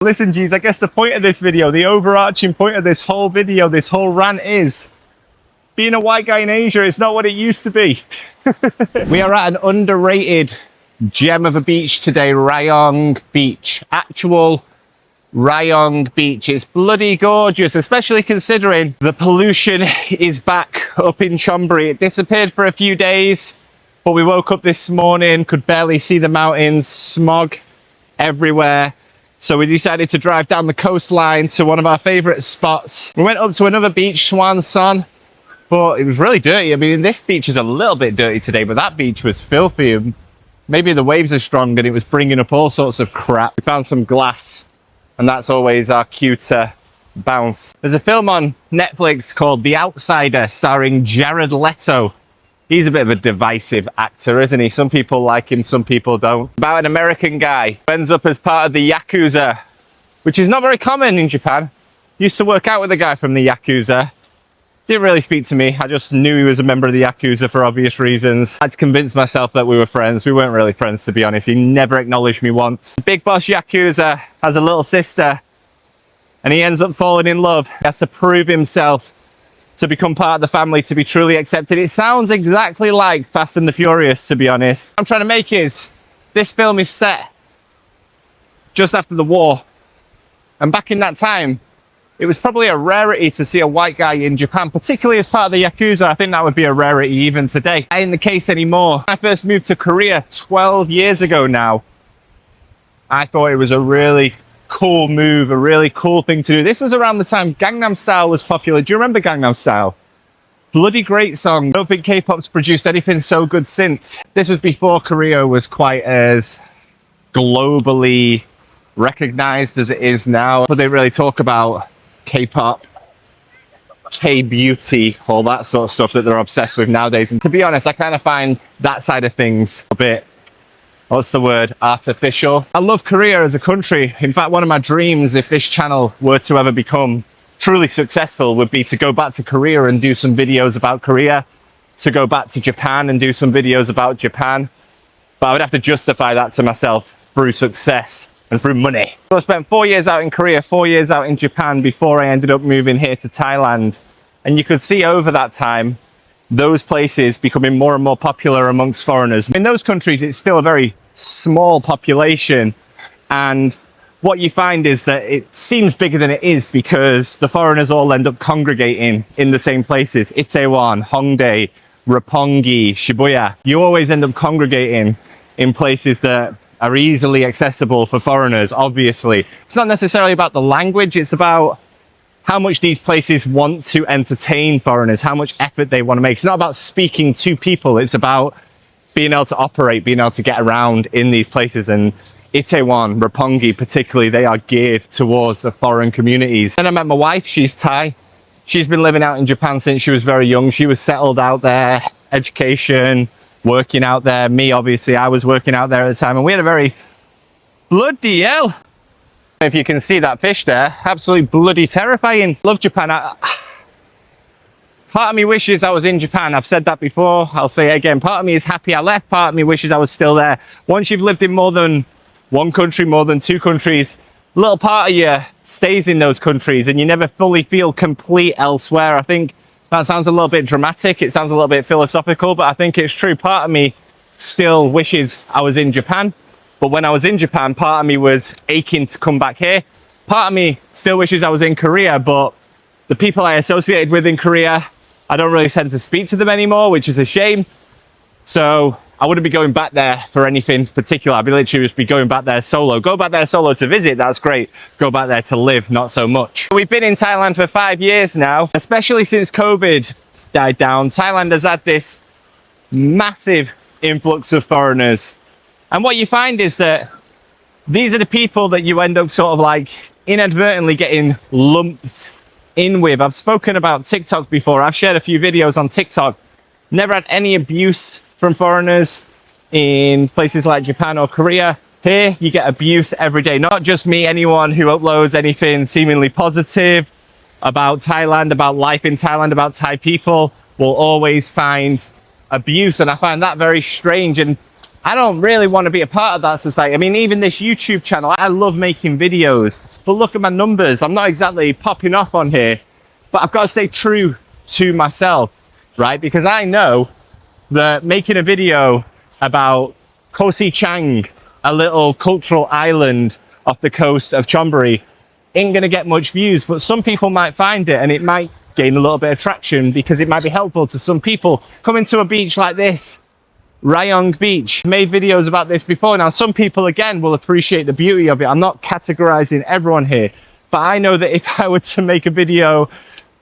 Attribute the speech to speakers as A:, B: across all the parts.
A: Listen, G's, I guess the point of this video, the overarching point of this whole video, this whole rant is being a white guy in Asia is not what it used to be. We are at an underrated gem of a beach today, Rayong Beach. Actual Rayong Beach. It's bloody gorgeous, especially considering the pollution is back up in Chonburi. It disappeared for a few days, but we woke up this morning, could barely see the mountains, smog everywhere. So we decided to drive down the coastline to one of our favorite spots. We went up to another beach, Swan Son, but it was really dirty. I mean, this beach is a little bit dirty today, but that beach was filthy. Maybe the waves are strong and it was bringing up all sorts of crap. We found some glass, and that's always our cue to bounce. There's a film on Netflix called The Outsider, starring Jared Leto. He's a bit of a divisive actor, isn't he? Some people like him, some people don't. About an American guy who ends up as part of the Yakuza, which is not very common in Japan. Used to work out with a guy from the Yakuza. Didn't really speak to me. I just knew he was a member of the Yakuza for obvious reasons. I had to convince myself that we were friends. We weren't really friends, to be honest. He never acknowledged me once. Big boss Yakuza has a little sister, and he ends up falling in love. He has to prove himself to become part of the family, to be truly accepted. It sounds exactly like Fast and the Furious, to be honest. What I'm trying to make is, this film is set just after the war. And back in that time, it was probably a rarity to see a white guy in Japan, particularly as part of the Yakuza. I think that would be a rarity even today. That ain't the case anymore. When I first moved to Korea 12 years ago now, I thought it was a really cool move, a really cool thing to do. This was around the time Gangnam Style was popular. Do you remember Gangnam Style? Bloody great song. I don't think K-pop's produced anything so good since. This was before Korea was quite as globally recognized as it is now. But they really talk about K-pop, K-beauty, all that sort of stuff that they're obsessed with nowadays. And to be honest, I kind of find that side of things a bit, what's the word, artificial. I love Korea as a country. In fact, one of my dreams, if this channel were to ever become truly successful, would be to go back to Korea and do some videos about Korea, to go back to Japan and do some videos about Japan. But I would have to justify that to myself through success and through money. So I spent 4 years out in Korea, 4 years out in Japan before I ended up moving here to Thailand. And you could see over that time, those places becoming more and more popular amongst foreigners. In those countries, it's still a very small population, and what you find is that it seems bigger than it is because the foreigners all end up congregating in the same places. Itaewon, Hongdae, Roppongi, Shibuya. You always end up congregating in places that are easily accessible for foreigners, obviously. It's not necessarily about the language, it's about how much these places want to entertain foreigners, how much effort they want to make. It's not about speaking to people, it's about being able to operate, being able to get around in these places. And Itaewon, Roppongi particularly, they are geared towards the foreign communities. Then I met my wife, she's Thai. She's been living out in Japan since she was very young. She was settled out there, education, working out there. Me, obviously, I was working out there at the time, and we had a very bloody hell. If you can see that fish there, absolutely bloody terrifying. Love Japan. Part of me wishes I was in Japan. I've said that before. I'll say it again. Part of me is happy I left. Part of me wishes I was still there. Once you've lived in more than one country, more than two countries, a little part of you stays in those countries and you never fully feel complete elsewhere. I think that sounds a little bit dramatic. It sounds a little bit philosophical, but I think it's true. Part of me still wishes I was in Japan. But when I was in Japan, part of me was aching to come back here. Part of me still wishes I was in Korea, but the people I associated with in Korea, I don't really tend to speak to them anymore, which is a shame. So I wouldn't be going back there for anything particular. I'd be literally just be going back there solo. Go back there solo to visit, that's great. Go back there to live, not so much. We've been in Thailand for 5 years now, especially since COVID died down. Thailand has had this massive influx of foreigners. And what you find is that these are the people that you end up sort of like inadvertently getting lumped in with. I've spoken about TikTok before. I've shared a few videos on TikTok. Never had any abuse from foreigners in places like Japan or Korea. Here, you get abuse every day. Not just me, anyone who uploads anything seemingly positive about Thailand, about life in Thailand, about Thai people, will always find abuse. And I find that very strange. And I don't really want to be a part of that society. I mean, even this YouTube channel, I love making videos, but look at my numbers. I'm not exactly popping off on here, but I've got to stay true to myself, right? Because I know that making a video about Koh Si Chang, a little cultural island off the coast of Chonburi, ain't going to get much views, but some people might find it and it might gain a little bit of traction because it might be helpful to some people. Coming to a beach like this, Rayong Beach, made videos about this before. Now, some people, again, will appreciate the beauty of it. I'm not categorizing everyone here, but I know that if I were to make a video,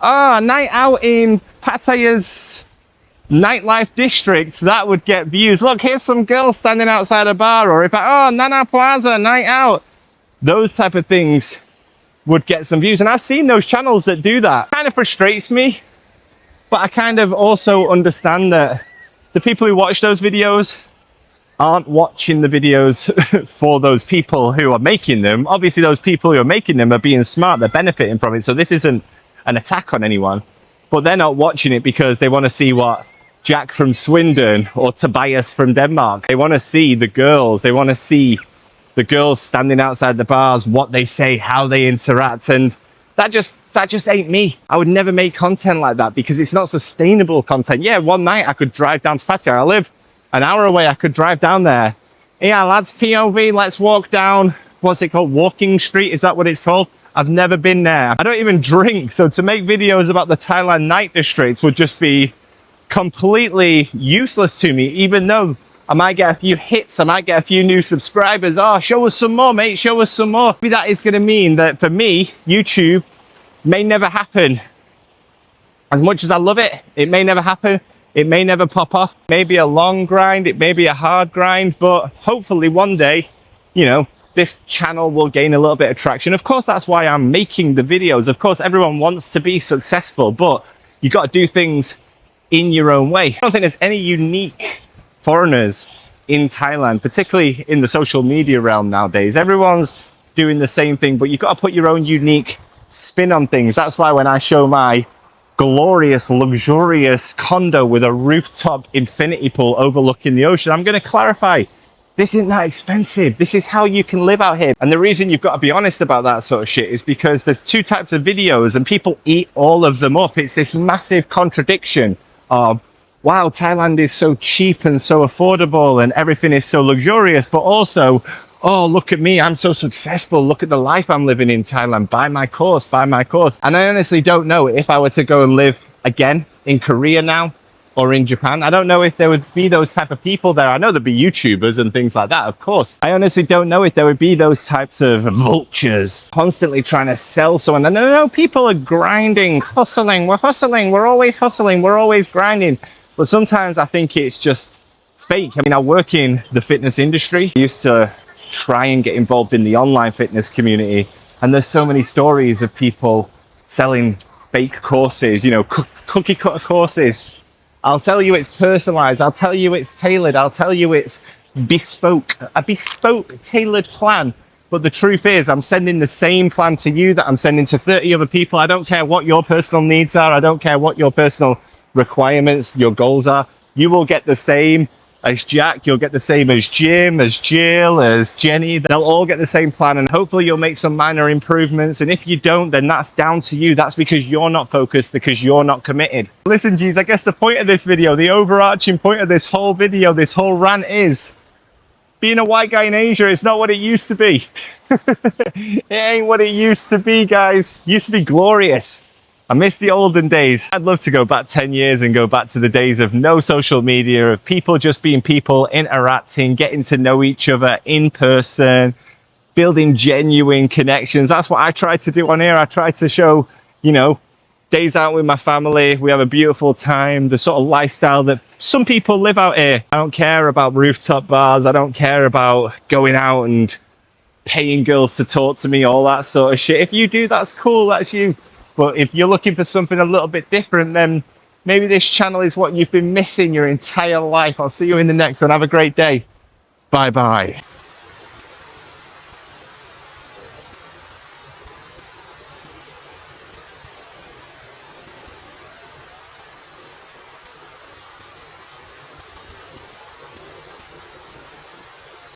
A: night out in Pattaya's nightlife district, that would get views. Look, here's some girls standing outside a bar, or if Nana Plaza, night out. Those type of things would get some views. And I've seen those channels that do that. Kind of frustrates me, but I kind of also understand that the people who watch those videos aren't watching the videos for those people who are making them. Obviously, those people who are making them are being smart, they're benefiting from it. So this isn't an attack on anyone, but they're not watching it because they want to see what Jack from Swindon or Tobias from Denmark, they want to see the girls, they want to see the girls standing outside the bars, what they say, how they interact, and that just ain't me. I would never make content like that because it's not sustainable content. Yeah, one night I could drive down to Pattaya. I live an hour away, I could drive down there. Yeah, lads, POV, let's walk down, what's it called? Walking Street, is that what it's called? I've never been there. I don't even drink, so to make videos about the Thailand night districts would just be completely useless to me, even though I might get a few hits, I might get a few new subscribers. Oh, show us some more, mate, show us some more. Maybe that is going to mean that for me, YouTube may never happen. As much as I love it, it may never happen. It may never pop off. It may be a long grind, it may be a hard grind, but hopefully one day, you know, this channel will gain a little bit of traction. Of course, that's why I'm making the videos. Of course, everyone wants to be successful, but you got to do things in your own way. I don't think there's any unique foreigners in Thailand, particularly in the social media realm nowadays. Everyone's doing the same thing, but you've got to put your own unique spin on things. That's why when I show my glorious, luxurious condo with a rooftop infinity pool overlooking the ocean, I'm going to clarify, this isn't that expensive. This is how you can live out here. And the reason you've got to be honest about that sort of shit is because there's two types of videos and people eat all of them up. It's this massive contradiction of, wow, Thailand is so cheap and so affordable and everything is so luxurious, but also, oh, look at me, I'm so successful. Look at the life I'm living in Thailand. Buy my course, buy my course. And I honestly don't know if I were to go and live again in Korea now or in Japan. I don't know if there would be those type of people there. I know there'd be YouTubers and things like that, of course. I honestly don't know if there would be those types of vultures constantly trying to sell someone. And no, people are grinding, hustling, we're always hustling, we're always grinding. But sometimes I think it's just fake. I mean, I work in the fitness industry. I used to try and get involved in the online fitness community. And there's so many stories of people selling fake courses, you know, cookie cutter courses. I'll tell you it's personalized. I'll tell you it's tailored. I'll tell you it's bespoke, a bespoke tailored plan. But the truth is I'm sending the same plan to you that I'm sending to 30 other people. I don't care what your personal needs are. I don't care what your personal requirements, your goals are. You will get the same as Jack, you'll get the same as Jim, as Jill, as Jenny. They'll all get the same plan and hopefully you'll make some minor improvements. And if you don't, then that's down to you. That's because you're not focused, because you're not committed. Listen, G's, I guess the point of this video, the overarching point of this whole video, this whole rant is being a white guy in Asia is not what it used to be. It ain't what it used to be, guys. It used to be glorious. I miss the olden days. I'd love to go back 10 years and go back to the days of no social media, of people just being people, interacting, getting to know each other in person, building genuine connections. That's what I try to do on here. I try to show, you know, days out with my family. We have a beautiful time, the sort of lifestyle that some people live out here. I don't care about rooftop bars. I don't care about going out and paying girls to talk to me, all that sort of shit. If you do, that's cool. That's you. But if you're looking for something a little bit different, then maybe this channel is what you've been missing your entire life. I'll see you in the next one. Have a great day. Bye-bye.